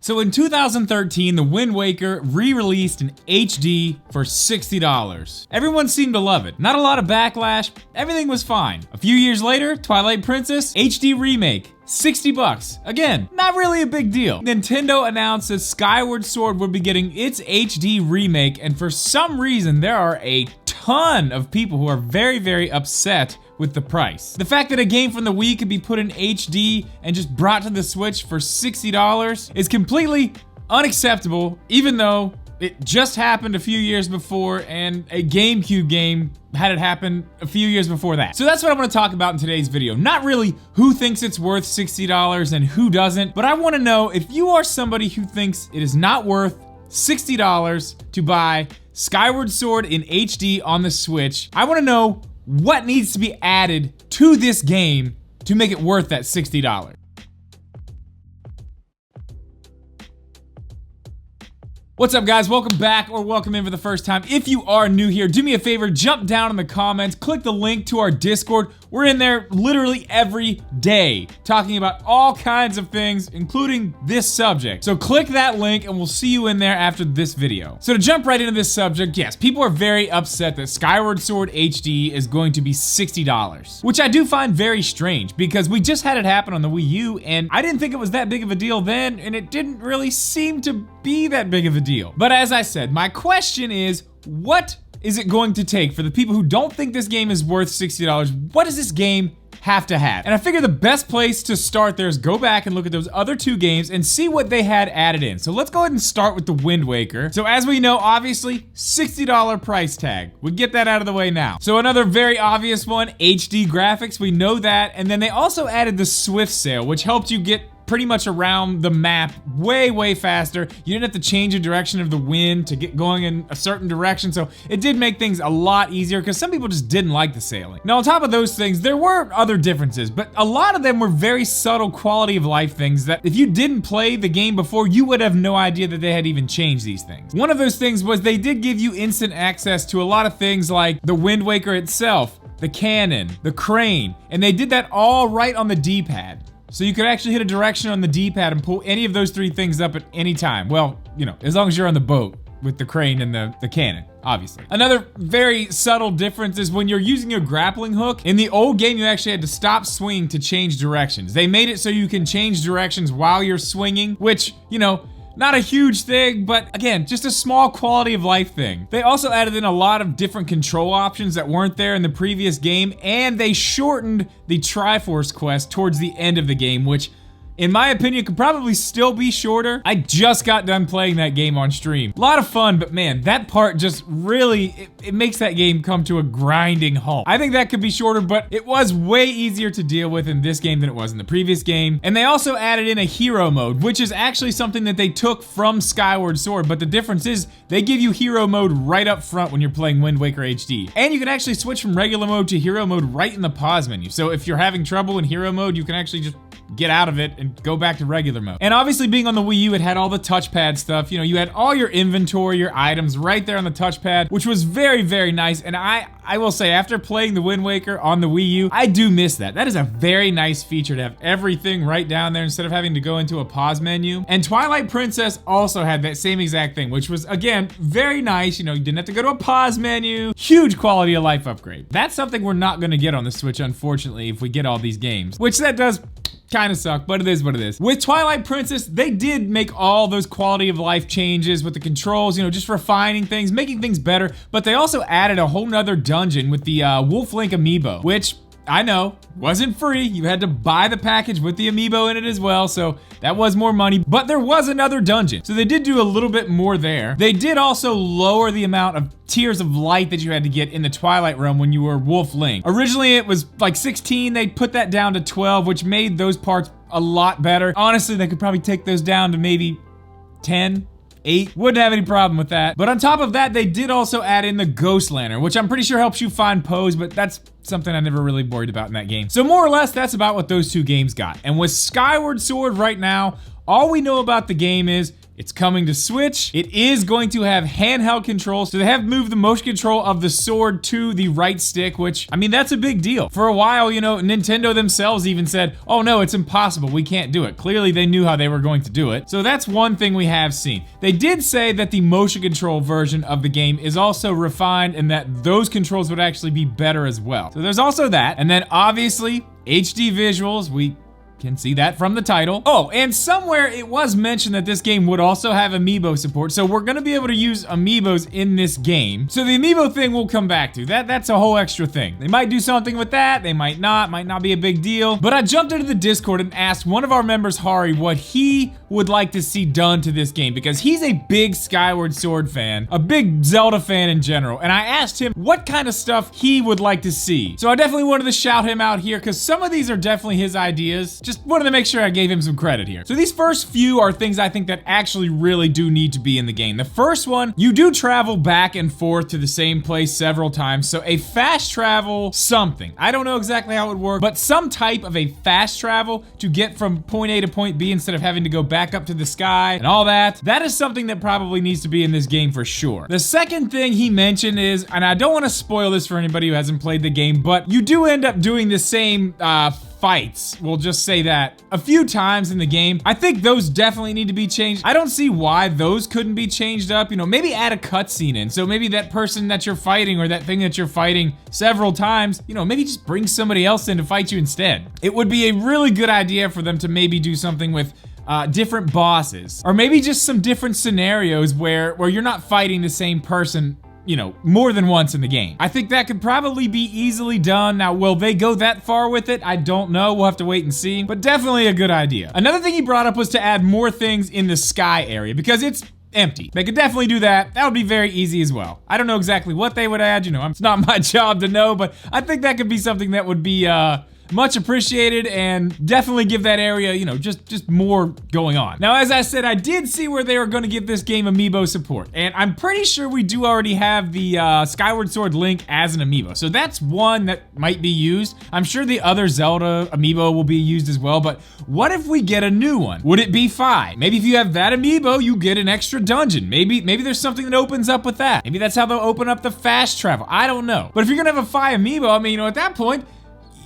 So in 2013, The Wind Waker re-released in HD for $60. Everyone seemed to love it. Not a lot of backlash, everything was fine. A few years later, Twilight Princess HD Remake, $60. Again, not really a big deal. Nintendo announced that Skyward Sword would be getting its HD remake, and for some reason, there are a ton of people who are very, very upset with the price. The fact that a game from the Wii could be put in HD and just brought to the Switch for $60 is completely unacceptable, even though it just happened a few years before and a GameCube game had it happen a few years before that. So that's what I'm gonna talk about in today's video. Not really who thinks it's worth $60 and who doesn't, but I wanna know if you are somebody who thinks it is not worth $60 to buy Skyward Sword in HD on the Switch. I wanna know what needs to be added to this game to make it worth that $60. What's up, guys? Welcome back, or welcome in for the first time. If you are new here, do me a favor, jump down in the comments, click the link to our Discord. We're in there literally every day, talking about all kinds of things, including this subject. So click that link and we'll see you in there after this video. So to jump right into this subject, yes, people are very upset that Skyward Sword HD is going to be $60, which I do find very strange because we just had it happen on the Wii U and I didn't think it was that big of a deal then, and it didn't really seem to be that big of a deal. But as I said, my question is, what is it going to take for the people who don't think this game is worth $60? What does this game have to have? And I figure the best place to start there is go back and look at those other two games and see what they had added in. So let's go ahead and start with The Wind Waker. So as we know, obviously, $60 price tag. We get that out of the way now. So another very obvious one, HD graphics, we know that. And then they also added the Swift Sail, which helped you get pretty much around the map way faster. You didn't have to change the direction of the wind to get going in a certain direction, so it did make things a lot easier because some people just didn't like the sailing. Now on top of those things, there were other differences, but a lot of them were very subtle quality of life things that if you didn't play the game before, you would have no idea that they had even changed these things. One of those things was they did give you instant access to a lot of things like the Wind Waker itself, the cannon, the crane, and they did that all right on the D-pad. So you could actually hit a direction on the D-pad and pull any of those three things up at any time. Well, you know, as long as you're on the boat with the crane and the cannon, obviously. Another very subtle difference is when you're using your grappling hook, in the old game you actually had to stop swinging to change directions. They made it so you can change directions while you're swinging, which, you know, not a huge thing, but again, just a small quality of life thing. They also added in a lot of different control options that weren't there in the previous game, and they shortened the Triforce quest towards the end of the game, which in my opinion could probably still be shorter. I just got done playing that game on stream. A lot of fun, but man, that part just really, it makes that game come to a grinding halt. I think that could be shorter, but it was way easier to deal with in this game than it was in the previous game. And they also added in a hero mode, which is actually something that they took from Skyward Sword, but the difference is they give you hero mode right up front when you're playing Wind Waker HD. And you can actually switch from regular mode to hero mode right in the pause menu. So if you're having trouble in hero mode, you can actually just get out of it and go back to regular mode. And obviously being on the Wii U, it had all the touchpad stuff. You know, you had all your inventory, your items right there on the touchpad, which was very nice. And I will say, after playing the Wind Waker on the Wii U, I do miss that. That is a very nice feature to have everything right down there instead of having to go into a pause menu. And Twilight Princess also had that same exact thing, which was, again, very nice. You know, you didn't have to go to a pause menu. Huge quality of life upgrade. That's something we're not gonna get on the Switch, unfortunately, if we get all these games, which that does kind of suck, but it is what it is. With Twilight Princess, they did make all those quality of life changes with the controls, you know, just refining things, making things better, but they also added a whole nother dungeon with the Wolf Link amiibo, which I know wasn't free. You had to buy the package with the amiibo in it as well, so that was more money, but there was another dungeon. So they did do a little bit more there. They did also lower the amount of tiers of light that you had to get in the Twilight Realm when you were Wolf Link. Originally it was like 16, they put that down to 12, which made those parts a lot better. Honestly, they could probably take those down to maybe 10, 8. Wouldn't have any problem with that. But on top of that, they did also add in the Ghost Lantern, which I'm pretty sure helps you find Pose, but that's something I never really worried about in that game. So more or less, that's about what those two games got. And with Skyward Sword right now, all we know about the game is It's coming to Switch. It is going to have handheld controls. So they have moved the motion control of the sword to the right stick, which, I mean, that's a big deal. For a while, you know, Nintendo themselves even said, oh no, it's impossible, we can't do it. Clearly they knew how they were going to do it. So that's one thing we have seen. They did say that the motion control version of the game is also refined and that those controls would actually be better as well. So there's also that. And then obviously, HD visuals, we can see that from the title. Oh, and somewhere it was mentioned that this game would also have amiibo support, so we're gonna be able to use amiibos in this game. So the amiibo thing we'll come back to. That's a whole extra thing. They might do something with that, they might not be a big deal. But I jumped into the Discord and asked one of our members, Hari, what he would like to see done to this game, because he's a big Skyward Sword fan, a big Zelda fan in general, and I asked him what kind of stuff he would like to see. So I definitely wanted to shout him out here, because some of these are definitely his ideas. Just wanted to make sure I gave him some credit here. So these first few are things I think that actually really do need to be in the game. The first one, you do travel back and forth to the same place several times, so a fast travel something. I don't know exactly how it would work, but some type of a fast travel to get from point A to point B instead of having to go back up to the sky and all that. That is something that probably needs to be in this game for sure. The second thing he mentioned is, and I don't want to spoil this for anybody who hasn't played the game, but you do end up doing the same fights, we'll just say that, a few times in the game. I think those definitely need to be changed. I don't see why those couldn't be changed up. You know, maybe add a cutscene in. So maybe that person that you're fighting or that thing that you're fighting several times, you know, maybe just bring somebody else in to fight you instead. It would be a really good idea for them to maybe do something with different bosses, or maybe just some different scenarios where you're not fighting the same person, you know, more than once in the game. I think that could probably be easily done. Now, will they go that far with it? I don't know. We'll have to wait and see, but definitely a good idea. Another thing he brought up was to add more things in the sky area because it's empty. They could definitely do that. That would be very easy as well. I don't know exactly what they would add. You know, it's not my job to know, but I think that could be something that would be much appreciated and definitely give that area, you know, just more going on. Now, as I said, I did see where they were going to give this game amiibo support, and I'm pretty sure we do already have the Skyward Sword Link as an amiibo, so that's one that might be used. I'm sure the other Zelda amiibo will be used as well, but what if we get a new one? Would it be Fi? Maybe if you have that amiibo, you get an extra dungeon. Maybe there's something that opens up with that. Maybe that's how they'll open up the fast travel. I don't know. But if you're gonna have a Fi amiibo, I mean, you know, at that point,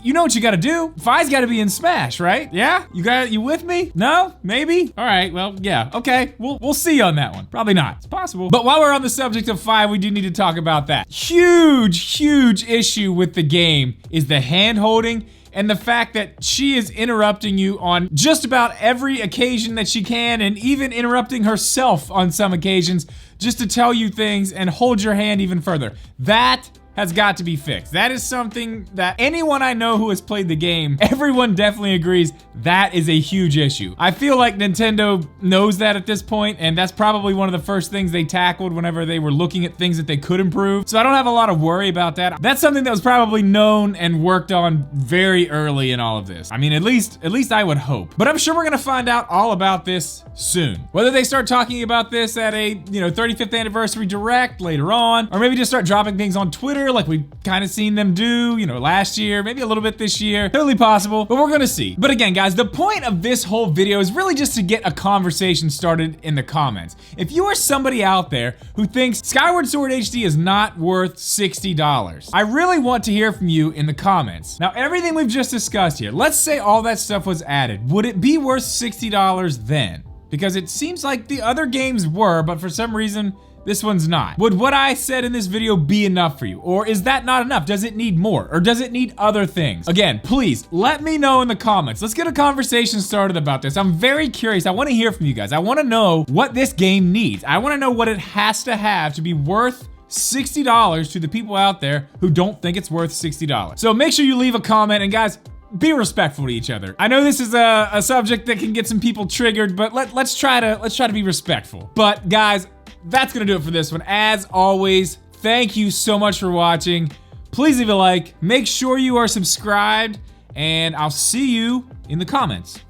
you know what you gotta do. Fi's gotta be in Smash, right? Yeah? You with me? No? Maybe? All right, well, yeah, okay. We'll see on that one. Probably not. It's possible. But while we're on the subject of Fi, we do need to talk about that. Huge issue with the game is the hand holding and the fact that she is interrupting you on just about every occasion that she can, and even interrupting herself on some occasions just to tell you things and hold your hand even further. That has got to be fixed. That is something that anyone I know who has played the game, everyone definitely agrees that is a huge issue. I feel like Nintendo knows that at this point, and that's probably one of the first things they tackled whenever they were looking at things that they could improve. So I don't have a lot of worry about that. That's something that was probably known and worked on very early in all of this. I mean, at least I would hope. But I'm sure we're gonna find out all about this soon. Whether they start talking about this at a, you know, 35th anniversary direct later on, or maybe just start dropping things on Twitter like we've kind of seen them do, you know, last year, maybe a little bit this year. Totally possible, but we're gonna see. But again, guys, the point of this whole video is really just to get a conversation started in the comments. If you are somebody out there who thinks Skyward Sword HD is not worth $60, I really want to hear from you in the comments. Now, everything we've just discussed here, let's say all that stuff was added. Would it be worth $60 then? Because it seems like the other games were, but for some reason, this one's not. Would what I said in this video be enough for you? Or is that not enough? Does it need more? Or does it need other things? Again, please, let me know in the comments. Let's get a conversation started about this. I'm very curious. I wanna hear from you guys. I wanna know what this game needs. I wanna know what it has to have to be worth $60 to the people out there who don't think it's worth $60. So make sure you leave a comment, and guys, be respectful to each other. I know this is a subject that can get some people triggered, but let's try to be respectful. But guys, that's gonna do it for this one. As always, thank you so much for watching. Please leave a like, make sure you are subscribed, and I'll see you in the comments.